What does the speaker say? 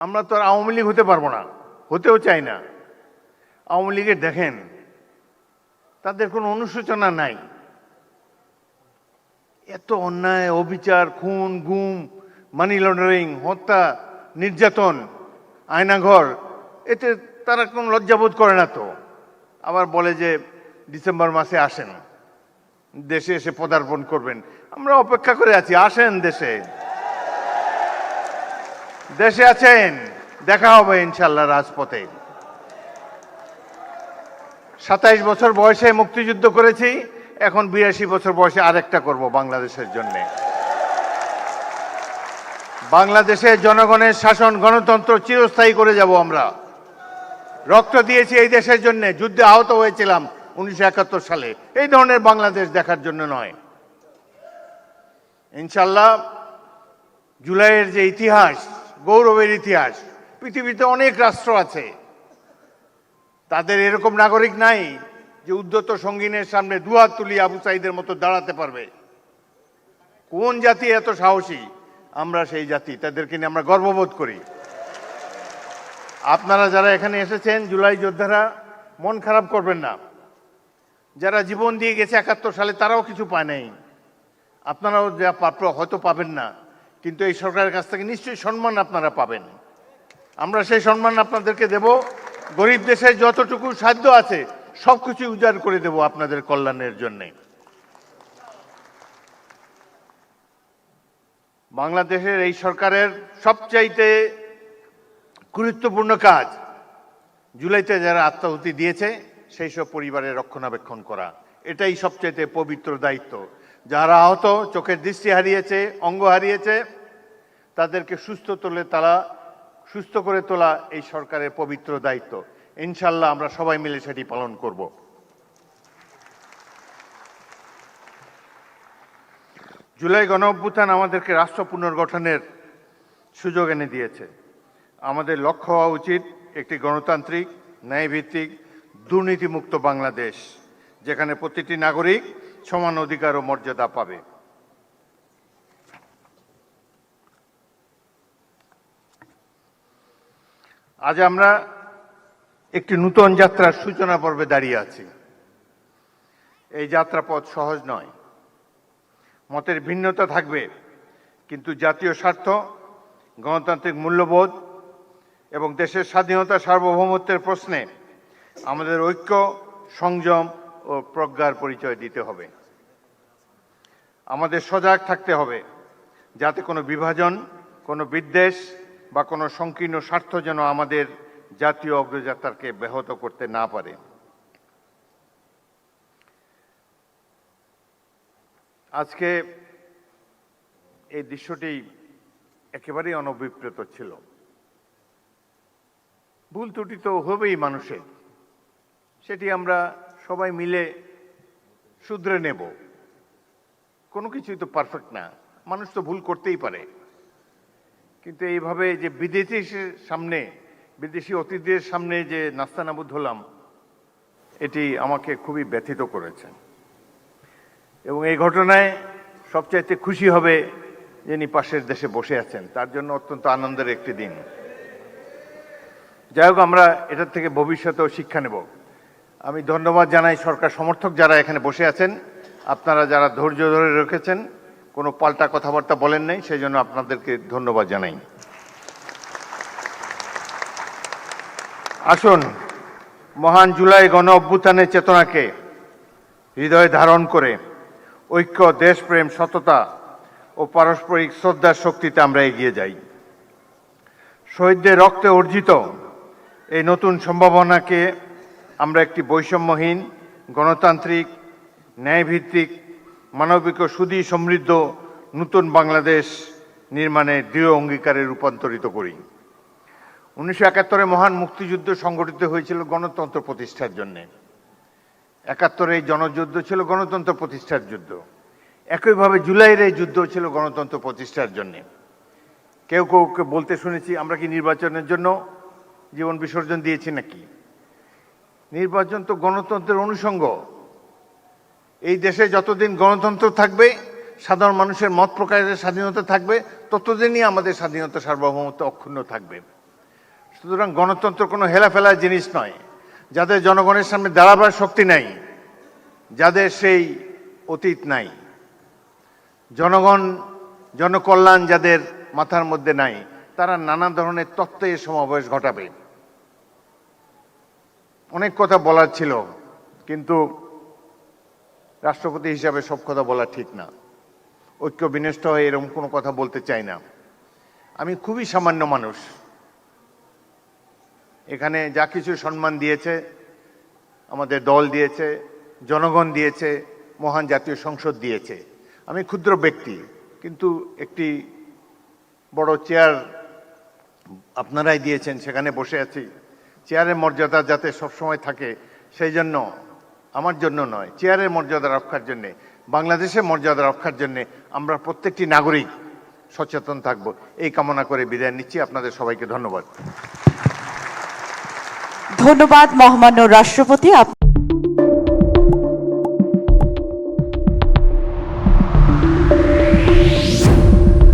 আমরা তো আর আওয়ামী লীগ হতে পারবো না, হতেও চাই না। আওয়ামী লীগের দেখেন, তাদের কোনো অনুশোচনা নাই। এত অন্যায়, অবিচার, খুন, গুম, মানি লন্ডারিং, হত্যা, নির্যাতন, আয়নাঘর, এতে তারা কোনো লজ্জাবোধ করে না তো। আবার বলে যে ডিসেম্বর মাসে আসেন, দেশে এসে পদার্পণ করবেন। আমরা অপেক্ষা করে আছি, আসেন দেশে। দেশে আছেন, দেখা হবে ইনশাল্লাহ রাজপথে। 27 বছর বয়সে মুক্তিযুদ্ধ করেছি, এখন 82 বছর বয়সে আরেকটা করব বাংলাদেশের জন্য। বাংলাদেশের জনগণের শাসন, গণতন্ত্র চিরস্থায়ী করে যাব আমরা। রক্ত দিয়েছি এই দেশের জন্য, যুদ্ধে আহত হয়েছিলাম 1971 সালে। এই ধরনের বাংলাদেশ দেখার জন্য নয়। ইনশাল্লাহ জুলাইয়ের যে ইতিহাস, গৌরবের ইতিহাস, পৃথিবীতে অনেক রাষ্ট্র আছে, তাদের এরকম নাগরিক নাই যে উদ্ধত সঙ্গীনের সামনে দুহাত তুলি আবু সাইদের মতো দাঁড়াতে পারবে। কোন জাতি এত সাহসী? আমরা সেই জাতি, তাদেরকে নিয়ে আমরা গর্ববোধ করি। আপনারা যারা এখানে এসেছেন, জুলাই যোদ্ধারা, মন খারাপ করবেন না। যারা জীবন দিয়ে গেছে 71 সালে, তারাও কিছু পায় নাই। আপনারাও যা প্রাপ্য হয়তো পাবেন না, কিন্তু এই সরকারের কাছ থেকে নিশ্চয়ই সম্মান আপনারা পাবেন। আমরা সেই সম্মান আপনাদেরকে দেব। গরিব দেশের যতটুকু সাধ্য আছে সবকিছু উজাড় করে দেব আপনাদের কল্যাণের জন্যে। বাংলাদেশের এই সরকারের সবচাইতে গুরুত্বপূর্ণ কাজ, জুলাইতে যারা আত্মাহুতি দিয়েছে সেই সব পরিবারের রক্ষণাবেক্ষণ করা। এটাই সবচাইতে পবিত্র দায়িত্ব। যারা আহত, চোখের দৃষ্টি হারিয়েছে, অঙ্গ হারিয়েছে, তাদেরকে সুস্থ করে তোলা এই সরকারের পবিত্র দায়িত্ব। ইনশাল্লাহ আমরা সবাই মিলে সেটি পালন করব। জুলাই গণঅভ্যুত্থান আমাদেরকে রাষ্ট্র পুনর্গঠনের সুযোগ এনে দিয়েছে। আমাদের লক্ষ্য হওয়া উচিত একটি গণতান্ত্রিক, ন্যায়ভিত্তিক, দুর্নীতিমুক্ত বাংলাদেশ, যেখানে প্রতিটি নাগরিক সমান অধিকার ও মর্যাদা পাবে। আজ আমরা একটি নূতন যাত্রার সূচনা পর্বে দাঁড়িয়ে আছি। এই যাত্রাপথ সহজ নয়, মতের ভিন্নতা থাকবে, কিন্তু জাতীয় স্বার্থ, গণতান্ত্রিক মূল্যবোধ এবং দেশের স্বাধীনতা, সার্বভৌমত্বের প্রশ্নে আমাদের ঐক্য, সংযম ও প্রজ্ঞার পরিচয় দিতে হবে। আমাদের সজাগ থাকতে হবে যাতে কোনো বিভাজন, কোনো বিদ্বেষ বা কোনো সংকীর্ণ স্বার্থ যেন আমাদের জাতীয় অগ্রযাত্রাকে ব্যাহত করতে না পারে। আজকে এই দৃশ্যটি একেবারেই অনভিপ্রেত ছিল। ভুল ত্রুটি তো হবেই মানুষের, সেটি আমরা সবাই মিলে শুধরে নেব। কোনো কিছুই তো পারফেক্ট না, মানুষ তো ভুল করতেই পারে। কিন্তু এইভাবে যে বিদেশি অতিথিদের সামনে যে নাস্তানাবুদ হলাম, এটি আমাকে খুবই ব্যথিত করেছে। এবং এই ঘটনায় সবচাইতে খুশি হবে যিনি পাশের দেশে বসে আছেন, তার জন্য অত্যন্ত আনন্দের একটি দিন। যাই হোক, আমরা এটার থেকে ভবিষ্যতেও শিক্ষা নেব। আমি ধন্যবাদ জানাই সরকার সমর্থক যারা এখানে বসে আছেন। আপনারা যারা ধৈর্য ধরে রেখেছেন, কোনো পাল্টা কথাবার্তা বলেন নাই, সেই জন্য আপনাদেরকে ধন্যবাদ জানাই। আসুন, মহান জুলাই গণ অভ্যুত্থানের চেতনাকে হৃদয়ে ধারণ করে ঐক্য, দেশপ্রেম, সততা ও পারস্পরিক শ্রদ্ধার শক্তিতে আমরা এগিয়ে যাই। শহীদদের রক্তে অর্জিত এই নতুন সম্ভাবনাকে আমরা একটি বৈষম্যহীন, গণতান্ত্রিক, ন্যায়ভিত্তিক, মানবিক ও সুধী সমৃদ্ধ নতুন বাংলাদেশ নির্মাণের দৃঢ় অঙ্গীকারে রূপান্তরিত করি। 1971 মহান মুক্তিযুদ্ধ সংগঠিত হয়েছিল গণতন্ত্র প্রতিষ্ঠার জন্য। 71 এই জনযুদ্ধ ছিল গণতন্ত্র প্রতিষ্ঠার যুদ্ধ। একইভাবে জুলাইয়ের এই যুদ্ধ ছিল গণতন্ত্র প্রতিষ্ঠার জন্য। কেউ কেউকে বলতে শুনেছি, আমরা কি নির্বাচনের জন্য জীবন বিসর্জন দিয়েছি নাকি? নির্বাচন তো গণতন্ত্রের অনুষঙ্গ। এই দেশে যতদিন গণতন্ত্র থাকবে, সাধারণ মানুষের মত প্রকাশের স্বাধীনতা থাকবে, ততদিনই আমাদের স্বাধীনতা, সার্বভৌমত্ব অক্ষুণ্ণ থাকবে। সুতরাং গণতন্ত্র কোনো হেলাফেলার জিনিস নয়। যাদের জনগণের সামনে দাঁড়াবার শক্তি নাই, যাদের সেই অতীত নাই, জনগণ জনকল্যাণ যাদের মাথার মধ্যে নাই, তারা নানা ধরনের তত্ত্বে সমাবেশ ঘটাবে। অনেক কথা বলার ছিল, কিন্তু রাষ্ট্রপতি হিসাবে সব কথা বলা ঠিক না। ঐক্য বিনষ্ট হয়ে এরকম কোনো কথা বলতে চাই না। আমি খুবই সামান্য মানুষ। এখানে যা কিছু সম্মান দিয়েছে আমাদের দল দিয়েছে, জনগণ দিয়েছে, মহান জাতীয় সংসদ দিয়েছে। আমি ক্ষুদ্র ব্যক্তি, কিন্তু একটি বড় চেয়ার আপনারাই দিয়েছেন, সেখানে বসে আছি। চেয়ারের মর্যাদা যাতে সবসময় থাকে, সেই জন্য, আমার জন্য নয়, চেয়ারের মর্যাদা রক্ষার জন্যে, বাংলাদেশের মর্যাদা রক্ষার জন্যে আমরা প্রত্যেকটি নাগরিক সচেতন থাকব, এই কামনা করে বিদায় নিচ্ছি। আপনাদের সবাইকে ধন্যবাদ। ধন্যবাদ মহামান্য রাষ্ট্রপতি।